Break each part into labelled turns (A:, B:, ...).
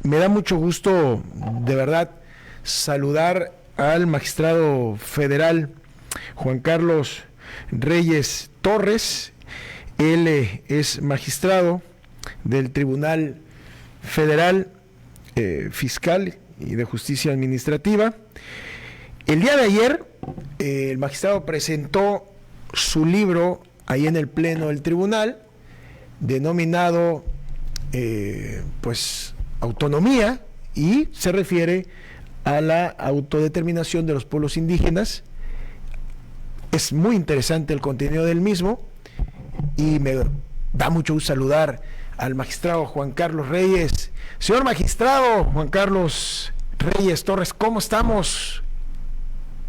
A: Me da mucho gusto, de verdad, saludar al magistrado federal Juan Carlos Reyes Torres. Él es magistrado del Tribunal Federal Fiscal y de Justicia Administrativa. El día de ayer, el magistrado presentó su libro ahí en el Pleno del Tribunal, denominado pues autonomía, y se refiere a la autodeterminación de los pueblos indígenas. Es muy interesante el contenido del mismo y me da mucho gusto saludar al magistrado Juan Carlos Reyes. Señor magistrado Juan Carlos Reyes Torres, ¿cómo estamos?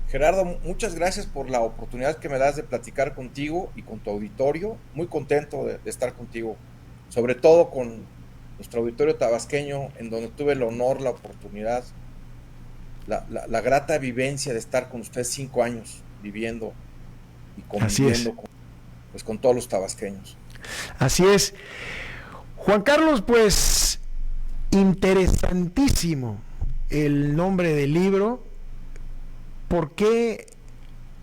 B: Gerardo, muchas gracias por la oportunidad que me das de platicar contigo y con tu auditorio. Muy contento de estar contigo, sobre todo con nuestro auditorio tabasqueño, en donde tuve el honor, la oportunidad, la grata vivencia de estar con ustedes 5 años viviendo y
A: Así es,
B: conviviendo con todos los tabasqueños.
A: así es. Juan Carlos, pues interesantísimo el nombre del libro. ¿Por qué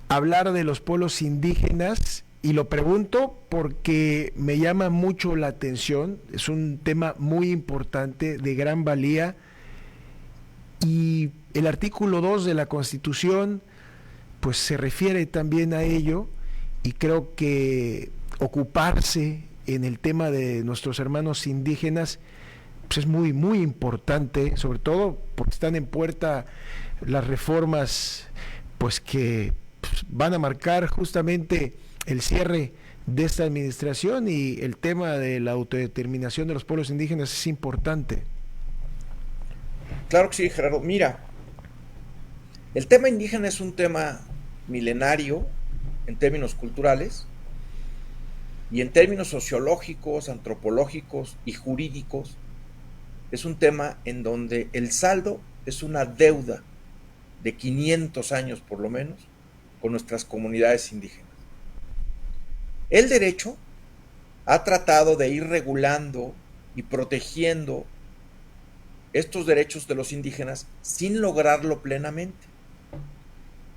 A: hablar de los pueblos indígenas? Y lo pregunto porque me llama mucho la atención, es un tema muy importante, de gran valía, y el artículo 2 de la Constitución pues se refiere también a ello, y creo que ocuparse en el tema de nuestros hermanos indígenas pues es muy muy importante, sobre todo porque están en puerta las reformas pues que pues, van a marcar justamente el cierre de esta administración, y el tema de la autodeterminación de los pueblos indígenas es importante.
B: Claro que sí, Gerardo. Mira, el tema indígena es un tema milenario en términos culturales y en términos sociológicos, antropológicos y jurídicos. Es un tema en donde el saldo es una deuda de 500 años por lo menos con nuestras comunidades indígenas. El derecho ha tratado de ir regulando y protegiendo estos derechos de los indígenas sin lograrlo plenamente.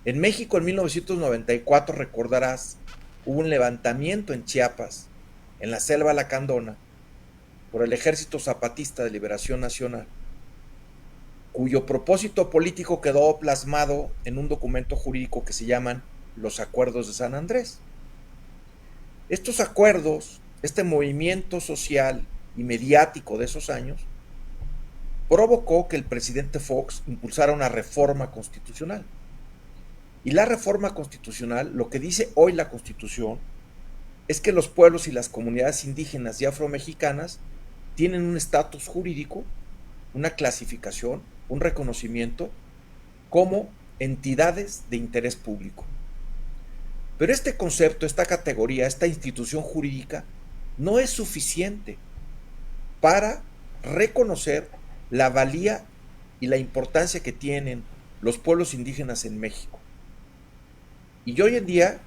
B: En México en 1994, recordarás, hubo un levantamiento en Chiapas, en la selva lacandona, por el Ejército Zapatista de Liberación Nacional, cuyo propósito político quedó plasmado en un documento jurídico que se llaman los Acuerdos de San Andrés. Estos acuerdos, este movimiento social y mediático de esos años, provocó que el presidente Fox impulsara una reforma constitucional. Y la reforma constitucional, lo que dice hoy la Constitución, es que los pueblos y las comunidades indígenas y afromexicanas tienen un estatus jurídico, una clasificación, un reconocimiento como entidades de interés público. Pero este concepto, esta categoría, esta institución jurídica no es suficiente para reconocer la valía y la importancia que tienen los pueblos indígenas en México. Y hoy en día,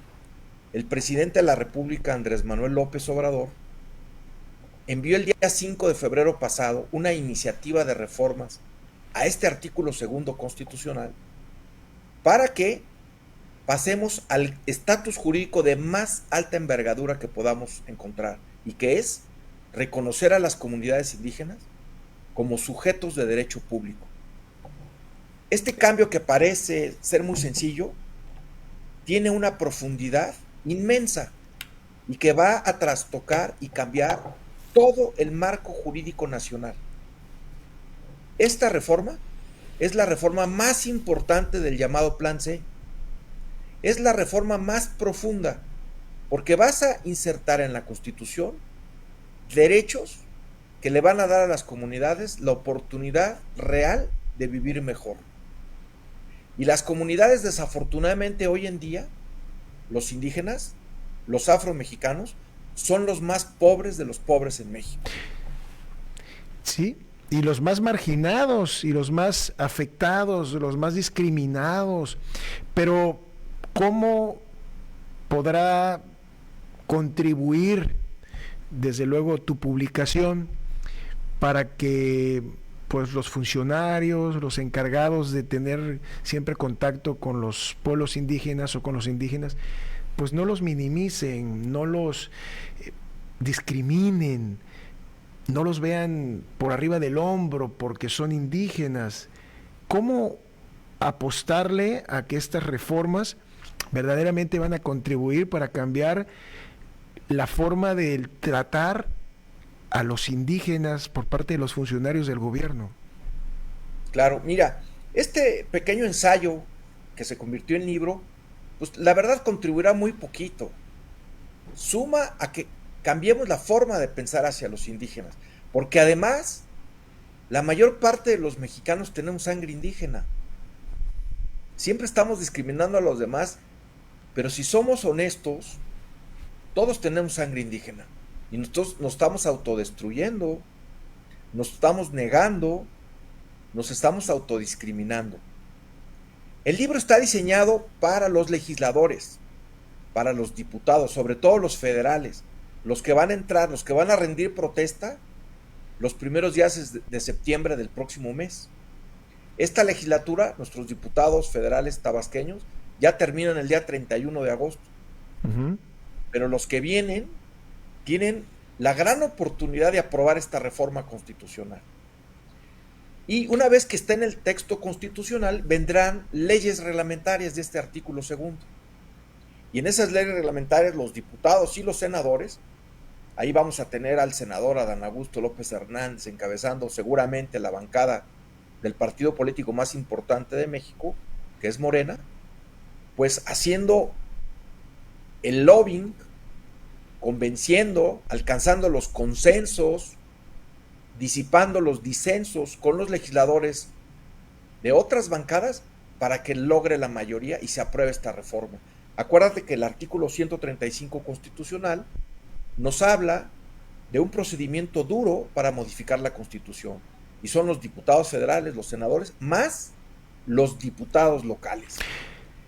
B: el presidente de la República, Andrés Manuel López Obrador, envió el día 5 de febrero pasado una iniciativa de reformas a este artículo segundo constitucional para que pasemos al estatus jurídico de más alta envergadura que podamos encontrar, y que es reconocer a las comunidades indígenas como sujetos de derecho público. Este cambio, que parece ser muy sencillo, tiene una profundidad inmensa y que va a trastocar y cambiar todo el marco jurídico nacional. Esta reforma es la reforma más importante del llamado Plan C. Es la reforma más profunda porque vas a insertar en la Constitución derechos que le van a dar a las comunidades la oportunidad real de vivir mejor. Y las comunidades, desafortunadamente, hoy en día, los indígenas, los afromexicanos, son los más pobres de los pobres en México.
A: Sí, y los más marginados y los más afectados, los más discriminados. Pero ¿cómo podrá contribuir, desde luego, tu publicación para que pues los funcionarios, los encargados de tener siempre contacto con los pueblos indígenas o con los indígenas, pues no los minimicen, no los discriminen, no los vean por arriba del hombro porque son indígenas. ¿Cómo apostarle a que estas reformas verdaderamente van a contribuir para cambiar la forma de tratar a los indígenas por parte de los funcionarios del gobierno?
B: Claro, mira, este pequeño ensayo que se convirtió en libro, pues la verdad contribuirá muy poquito. Suma a que cambiemos la forma de pensar hacia los indígenas, porque además la mayor parte de los mexicanos tenemos sangre indígena. Siempre estamos discriminando a los demás, pero si somos honestos, todos tenemos sangre indígena y nosotros nos estamos autodestruyendo, nos estamos negando, nos estamos autodiscriminando. El libro está diseñado para los legisladores, para los diputados, sobre todo los federales, los que van a entrar, los que van a rendir protesta los primeros días de septiembre del próximo mes. Esta legislatura, nuestros diputados federales tabasqueños, ya terminan el día 31 de agosto. Pero los que vienen tienen la gran oportunidad de aprobar esta reforma constitucional. Y una vez que esté en el texto constitucional, vendrán leyes reglamentarias de este artículo segundo. Y en esas leyes reglamentarias, los diputados y los senadores, ahí vamos a tener al senador Adán Augusto López Hernández encabezando seguramente la bancada del partido político más importante de México, que es Morena, pues haciendo el lobbying, convenciendo, alcanzando los consensos, disipando los disensos con los legisladores de otras bancadas para que logre la mayoría y se apruebe esta reforma. Acuérdate que el artículo 135 constitucional nos habla de un procedimiento duro para modificar la Constitución, y son los diputados federales, los senadores, más los diputados locales.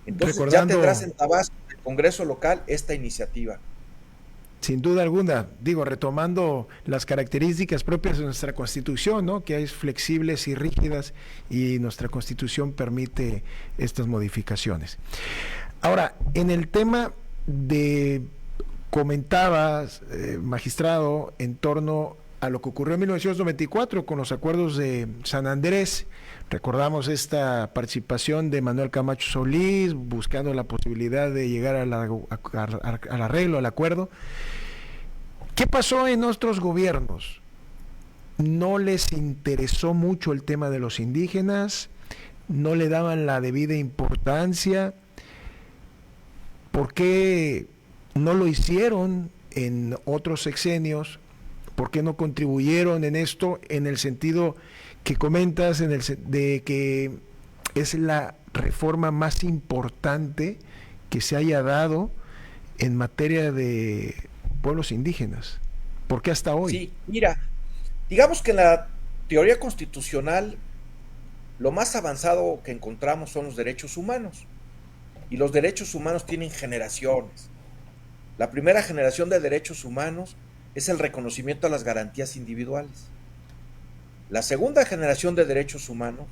B: Entonces ya tendrás en Tabasco, el Congreso local, esta iniciativa.
A: Sin duda alguna, digo, retomando las características propias de nuestra Constitución, ¿no? Que es flexibles y rígidas, y nuestra Constitución permite estas modificaciones. Ahora, en el tema de, comentabas, magistrado, en torno a lo que ocurrió en 1994 con los acuerdos de San Andrés. Recordamos esta participación de Manuel Camacho Solís buscando la posibilidad de llegar al arreglo, al acuerdo. ¿Qué pasó en nuestros gobiernos? No les interesó mucho el tema de los indígenas, no le daban la debida importancia. ¿Por qué no lo hicieron en otros sexenios? ¿Por qué no contribuyeron en esto en el sentido que comentas, de que es la reforma más importante que se haya dado en materia de pueblos indígenas? ¿Por qué hasta hoy?
B: Sí, mira, digamos que en la teoría constitucional lo más avanzado que encontramos son los derechos humanos. Y los derechos humanos tienen generaciones. La primera generación de derechos humanos es el reconocimiento a las garantías individuales. La segunda generación de derechos humanos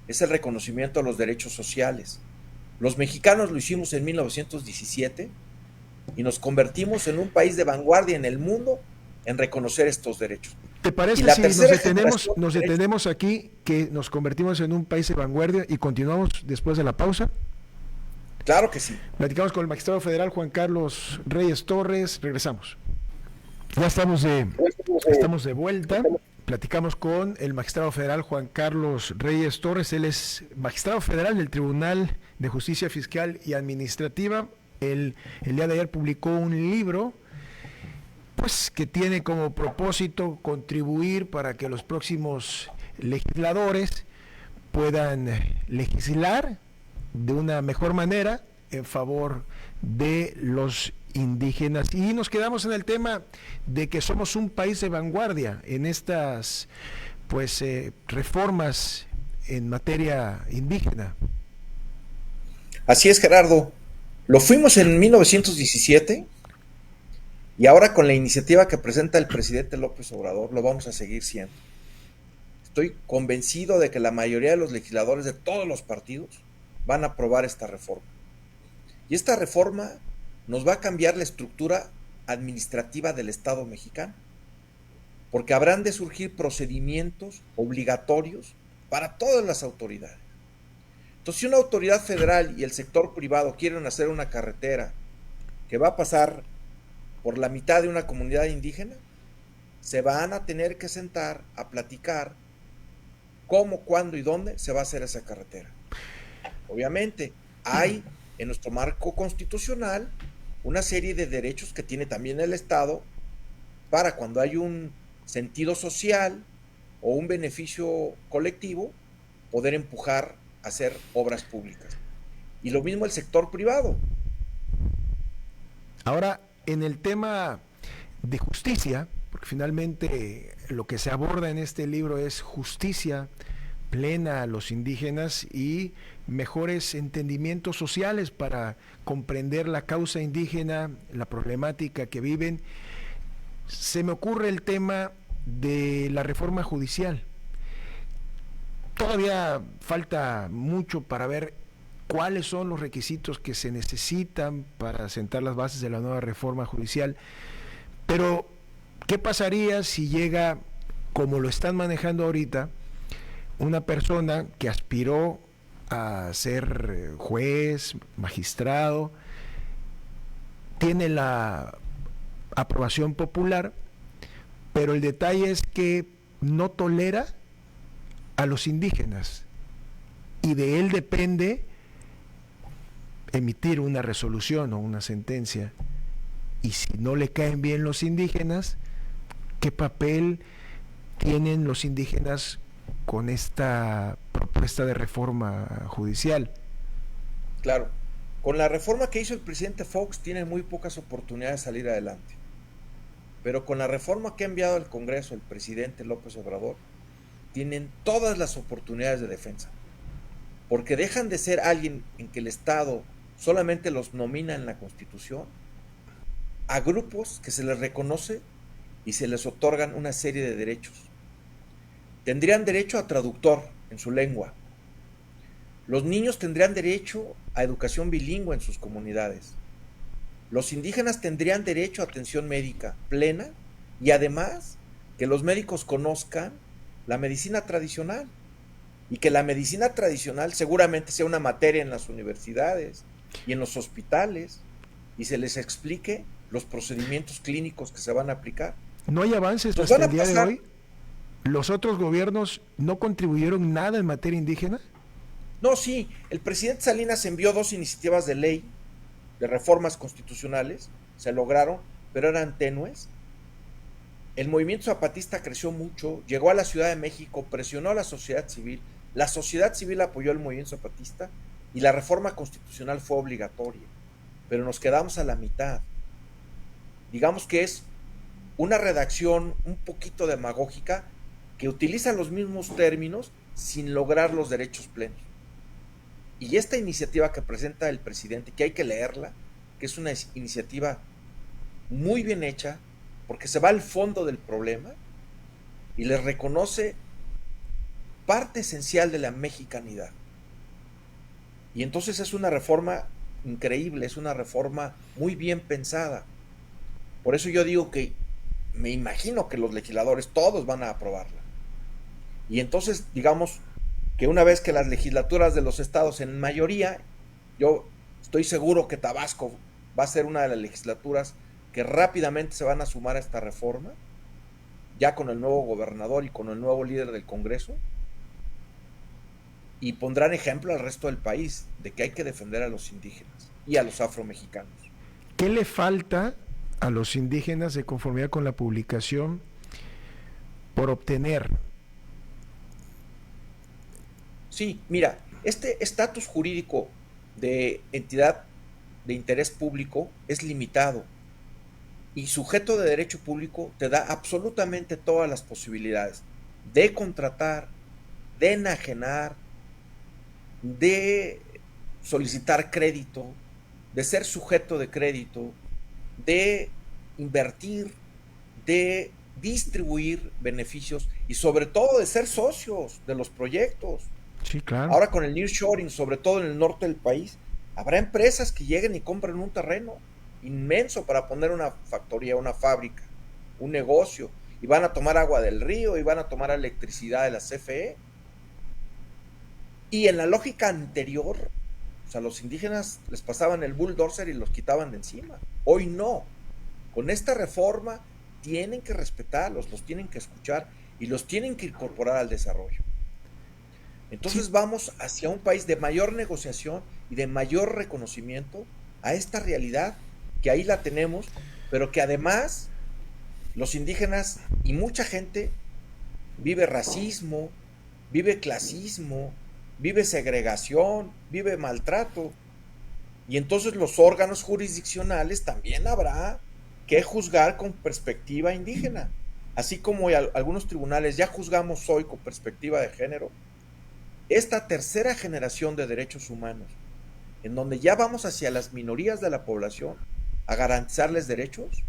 B: es el reconocimiento a los derechos sociales. Los mexicanos lo hicimos en 1917 y nos convertimos en un país de vanguardia en el mundo en reconocer estos derechos.
A: ¿Te parece si nos detenemos aquí, que nos convertimos en un país de vanguardia, y continuamos después de la pausa?
B: Claro que sí.
A: Platicamos con el magistrado federal Juan Carlos Reyes Torres. Regresamos. Ya estamos de vuelta. Platicamos con el magistrado federal Juan Carlos Reyes Torres. Él es magistrado federal del Tribunal de Justicia Fiscal y Administrativa. El día de ayer publicó un libro, pues, que tiene como propósito contribuir para que los próximos legisladores puedan legislar de una mejor manera en favor de los indígenas. Y nos quedamos en el tema de que somos un país de vanguardia en estas, pues, reformas en materia indígena.
B: Así es, Gerardo. Lo fuimos en 1917 y ahora con la iniciativa que presenta el presidente López Obrador lo vamos a seguir siendo. estoy convencido de que la mayoría de los legisladores de todos los partidos van a aprobar esta reforma. Y esta reforma nos va a cambiar la estructura administrativa del Estado mexicano, porque habrán de surgir procedimientos obligatorios para todas las autoridades. Entonces, si una autoridad federal y el sector privado quieren hacer una carretera que va a pasar por la mitad de una comunidad indígena, se van a tener que sentar a platicar cómo, cuándo y dónde se va a hacer esa carretera. Obviamente, hay en nuestro marco constitucional una serie de derechos que tiene también el Estado para cuando hay un sentido social o un beneficio colectivo, poder empujar a hacer obras públicas. Y lo mismo el sector privado.
A: Ahora, en el tema de justicia, porque finalmente lo que se aborda en este libro es justicia plena a los indígenas y mejores entendimientos sociales para comprender la causa indígena, la problemática que viven. Se me ocurre el tema de la reforma judicial. Todavía falta mucho para ver cuáles son los requisitos que se necesitan para sentar las bases de la nueva reforma judicial. Pero, ¿qué pasaría si llega, como lo están manejando ahorita, una persona que aspiró a ser juez, magistrado, tiene la aprobación popular, pero el detalle es que no tolera a los indígenas y de él depende emitir una resolución o una sentencia, y si no le caen bien los indígenas, ¿qué papel tienen los indígenas con esta propuesta de reforma judicial?
B: Claro, con la reforma que hizo el presidente Fox tienen muy pocas oportunidades de salir adelante, pero con la reforma que ha enviado al Congreso el presidente López Obrador, tienen todas las oportunidades de defensa, porque dejan de ser alguien en que el Estado solamente los nomina en la Constitución, a grupos que se les reconoce y se les otorgan una serie de derechos. Tendrían derecho a traductor en su lengua. Los niños tendrían derecho a educación bilingüe en sus comunidades. Los indígenas tendrían derecho a atención médica plena y además que los médicos conozcan la medicina tradicional y que la medicina tradicional seguramente sea una materia en las universidades y en los hospitales y se les explique los procedimientos clínicos que se van a aplicar.
A: ¿No hay avances
B: Nos
A: hasta
B: van a
A: el día de
B: pasar.
A: hoy? ¿Los otros gobiernos no contribuyeron nada en materia indígena?
B: No, sí, el presidente Salinas envió 2 iniciativas de ley de reformas constitucionales, se lograron, pero eran tenues. El movimiento zapatista creció mucho, llegó a la Ciudad de México, presionó a la sociedad civil apoyó al movimiento zapatista y la reforma constitucional fue obligatoria, pero nos quedamos a la mitad. Digamos que es una redacción un poquito demagógica que utiliza los mismos términos sin lograr los derechos plenos. Y esta iniciativa que presenta el presidente, que hay que leerla, que es una iniciativa muy bien hecha, porque se va al fondo del problema y les reconoce parte esencial de la mexicanidad. Y entonces es una reforma increíble, es una reforma muy bien pensada. Por eso yo digo que me imagino que los legisladores todos van a aprobarla. Y entonces, digamos que una vez que las legislaturas de los estados en mayoría, yo estoy seguro que Tabasco va a ser una de las legislaturas que rápidamente se van a sumar a esta reforma, ya con el nuevo gobernador y con el nuevo líder del Congreso, y pondrán ejemplo al resto del país de que hay que defender a los indígenas y a los afromexicanos.
A: ¿Qué le falta a los indígenas de conformidad con la publicación por obtener?
B: Sí, mira, este estatus jurídico de entidad de interés público es limitado y sujeto de derecho público te da absolutamente todas las posibilidades de contratar, de enajenar, de solicitar crédito, de ser sujeto de crédito, de invertir, de distribuir beneficios y sobre todo de ser socios de los proyectos.
A: Sí, claro.
B: Ahora con el nearshoring, sobre todo en el norte del país, habrá empresas que lleguen y compren un terreno inmenso para poner una factoría, una fábrica, un negocio, y van a tomar agua del río y van a tomar electricidad de la CFE. Y en la lógica anterior, o sea, los indígenas les pasaban el bulldozer y los quitaban de encima. Hoy no. Con esta reforma tienen que respetarlos, los tienen que escuchar y los tienen que incorporar al desarrollo. Entonces
A: Sí,
B: vamos hacia un país de mayor negociación y de mayor reconocimiento a esta realidad que ahí la tenemos, pero que además los indígenas y mucha gente vive racismo, vive clasismo, vive segregación, vive maltrato. Y entonces los órganos jurisdiccionales también habrá que juzgar con perspectiva indígena. Así como algunos tribunales ya juzgamos hoy con perspectiva de género, esta tercera generación de derechos humanos, en donde ya vamos hacia las minorías de la población a garantizarles derechos,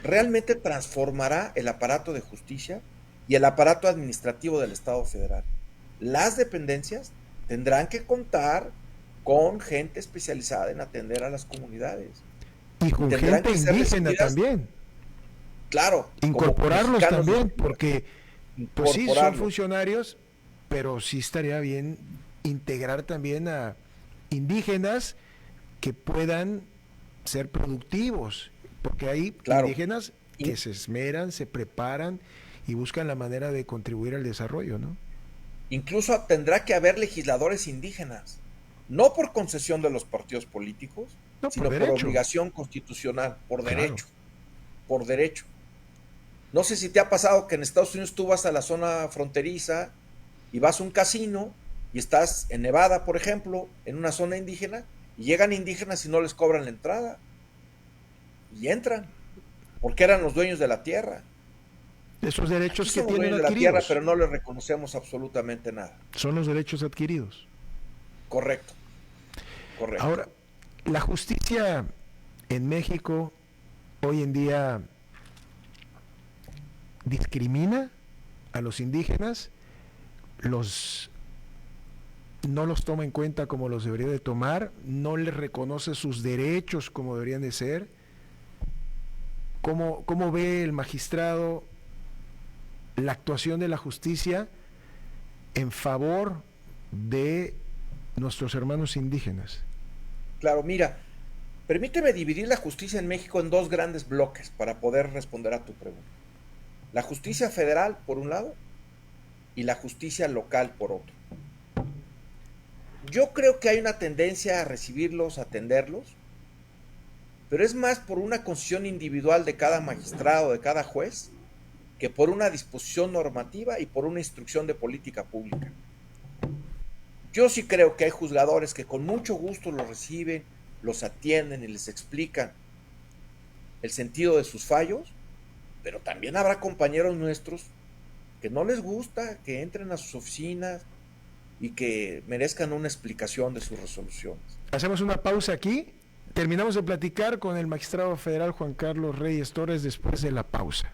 B: realmente transformará el aparato de justicia y el aparato administrativo del Estado federal. Las dependencias tendrán que contar con gente especializada en atender a las comunidades
A: y
B: y
A: con
B: tendrán
A: gente
B: que ser
A: indígena
B: recibidas,
A: también.
B: claro, como
A: Incorporarlos
B: mexicanos de
A: también,
B: primera,
A: porque pues sí, son
B: incorporarlos.
A: funcionarios, pero sí estaría bien integrar también a indígenas que puedan ser productivos, porque hay
B: Claro,
A: indígenas que
B: in,
A: se esmeran, se preparan y buscan la manera de contribuir al desarrollo, ¿no?
B: incluso tendrá que haber legisladores indígenas, no por concesión de los partidos políticos,
A: No, por
B: sino por
A: derecho,
B: obligación constitucional,
A: claro.
B: por derecho. No sé si te ha pasado que en Estados Unidos tú vas a la zona fronteriza y vas a un casino y estás en Nevada, por ejemplo, en una zona indígena, y llegan indígenas y no les cobran la entrada, y entran, porque eran los dueños de la tierra.
A: Esos
B: Aquí
A: derechos que
B: son los
A: tienen
B: dueños de la tierra,
A: adquiridos
B: pero no les reconocemos absolutamente nada.
A: son los derechos adquiridos.
B: Correcto, correcto.
A: Ahora, la justicia en México hoy en día discrimina a los indígenas, los no los toma en cuenta como los debería de tomar, no les reconoce sus derechos como deberían de ser. ¿Cómo ve el magistrado la actuación de la justicia en favor de nuestros hermanos indígenas?
B: Claro, mira, permíteme dividir la justicia en México en dos grandes bloques para poder responder a tu pregunta. La justicia federal, por un lado, y la justicia local, por otro. Yo creo que hay una tendencia a recibirlos, a atenderlos, pero es más por una concesión individual de cada magistrado, de cada juez, que por una disposición normativa y por una instrucción de política pública. Yo sí creo que hay juzgadores que con mucho gusto los reciben, los atienden y les explican el sentido de sus fallos, pero también habrá compañeros nuestros que no les gusta que entren a sus oficinas y que merezcan una explicación de sus resoluciones.
A: Hacemos una pausa aquí. Terminamos de platicar con el magistrado federal Juan Carlos Reyes Torres después de la pausa.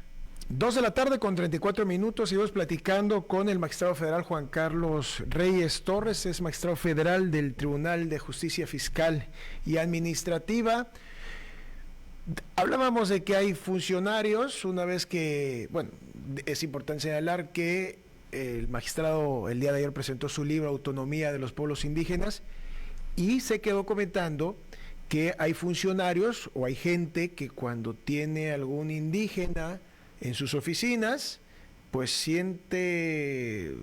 A: 2 de la tarde con 34 minutos, seguimos platicando con el magistrado federal Juan Carlos Reyes Torres, es magistrado federal del Tribunal de Justicia Fiscal y Administrativa. Hablábamos de que hay funcionarios, una vez que, bueno, es importante señalar que el magistrado el día de ayer presentó su libro Autonomía de los Pueblos Indígenas y se quedó comentando que hay funcionarios o hay gente que cuando tiene algún indígena en sus oficinas, pues siente,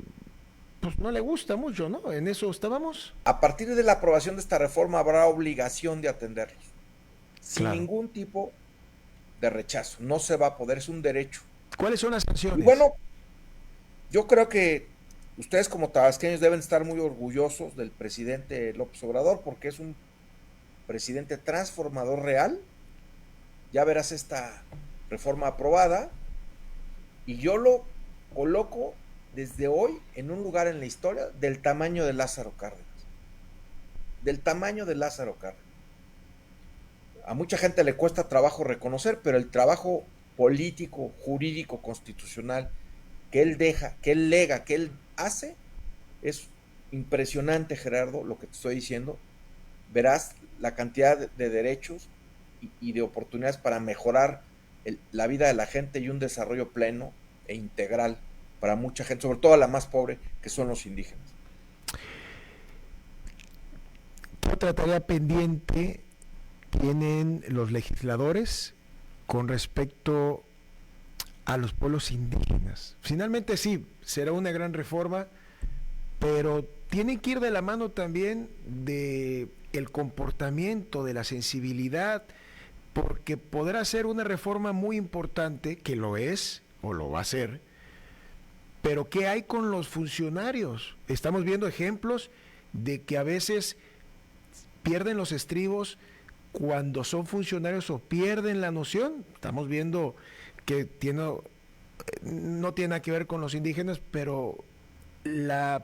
A: pues no le gusta mucho, ¿no? En eso estábamos.
B: A partir de la aprobación de esta reforma habrá obligación de atenderlos, sin
A: Claro.
B: ningún tipo de rechazo. No se va a poder, es un derecho.
A: ¿Cuáles son las
B: Y
A: sanciones?
B: bueno, yo creo que ustedes como tabasqueños deben estar muy orgullosos del presidente López Obrador porque es un presidente transformador real. Ya verás esta reforma aprobada y yo lo coloco desde hoy en un lugar en la historia del tamaño de Lázaro Cárdenas. Del tamaño de Lázaro Cárdenas. A mucha gente le cuesta trabajo reconocer, pero el trabajo político, jurídico, constitucional que él deja, que él lega, que él hace, es impresionante, Gerardo, lo que te estoy diciendo. Verás la cantidad de derechos y de oportunidades para mejorar la vida de la gente y un desarrollo pleno e integral para mucha gente, sobre todo la más pobre, que son los indígenas.
A: ¿Qué otra tarea pendiente tienen los legisladores con respecto a los pueblos indígenas? Finalmente sí, será una gran reforma, pero tiene que ir de la mano también de el comportamiento, de la sensibilidad, porque podrá ser una reforma muy importante, que lo es, o lo va a ser, pero ¿qué hay con los funcionarios? Estamos viendo ejemplos de que a veces pierden los estribos cuando son funcionarios o pierden la noción. Estamos viendo que no tiene nada que ver con los indígenas, pero la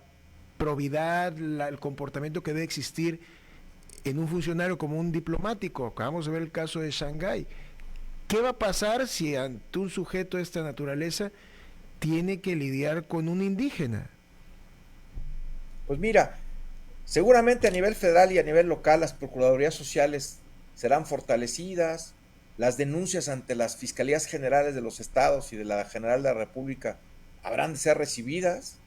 A: probidad, el comportamiento que debe existir en un funcionario como un diplomático. Acabamos de ver el caso de Shanghái. ¿Qué va a pasar si ante un sujeto de esta naturaleza tiene que lidiar con un indígena?
B: Pues mira, seguramente a nivel federal y a nivel local las procuradurías sociales serán fortalecidas, las denuncias ante las fiscalías generales de los estados y de la General de la República habrán de ser recibidas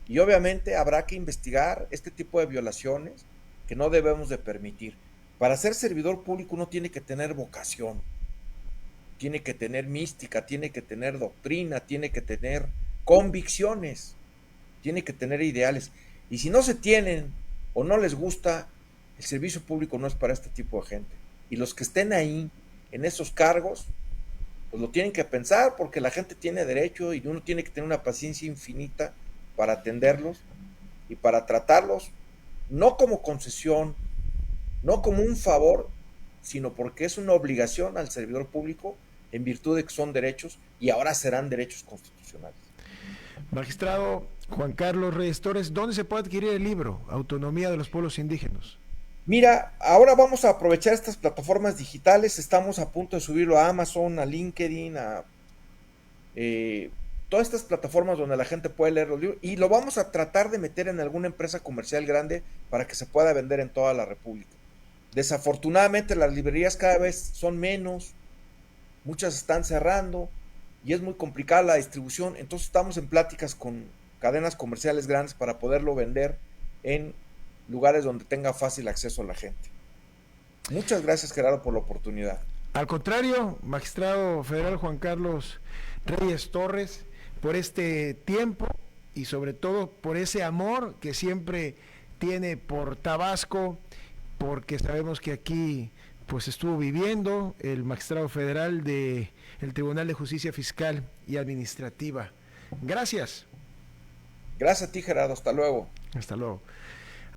B: y obviamente habrá que investigar este tipo de violaciones que no debemos de permitir. Para ser servidor público uno tiene que tener vocación, tiene que tener mística, tiene que tener doctrina, tiene que tener convicciones, tiene que tener ideales. Y si no se tienen o no les gusta, el servicio público no es para este tipo de gente. Y los que estén ahí, en esos cargos, pues lo tienen que pensar porque la gente tiene derecho y uno tiene que tener una paciencia infinita para atenderlos y para tratarlos, no como concesión, no como un favor, sino porque es una obligación al servidor público en virtud de que son derechos y ahora serán derechos constitucionales.
A: Magistrado Juan Carlos Reyes Torres, ¿dónde se puede adquirir el libro Autonomía de los Pueblos Indígenas?
B: Mira, ahora vamos a aprovechar estas plataformas digitales, estamos a punto de subirlo a Amazon, a LinkedIn, a todas estas plataformas donde la gente puede leer los libros y lo vamos a tratar de meter en alguna empresa comercial grande para que se pueda vender en toda la República. Desafortunadamente las librerías cada vez son menos, muchas están cerrando y es muy complicada la distribución, entonces estamos en pláticas con cadenas comerciales grandes para poderlo vender en lugares donde tenga fácil acceso a la gente. Muchas gracias, Gerardo, por la oportunidad.
A: Al contrario, magistrado federal Juan Carlos Reyes Torres, por este tiempo y sobre todo por ese amor que siempre tiene por Tabasco, porque sabemos que aquí pues estuvo viviendo el magistrado federal del Tribunal de Justicia Fiscal y Administrativa. Gracias.
B: Gracias a ti, Gerardo. Hasta luego.
A: Hasta luego.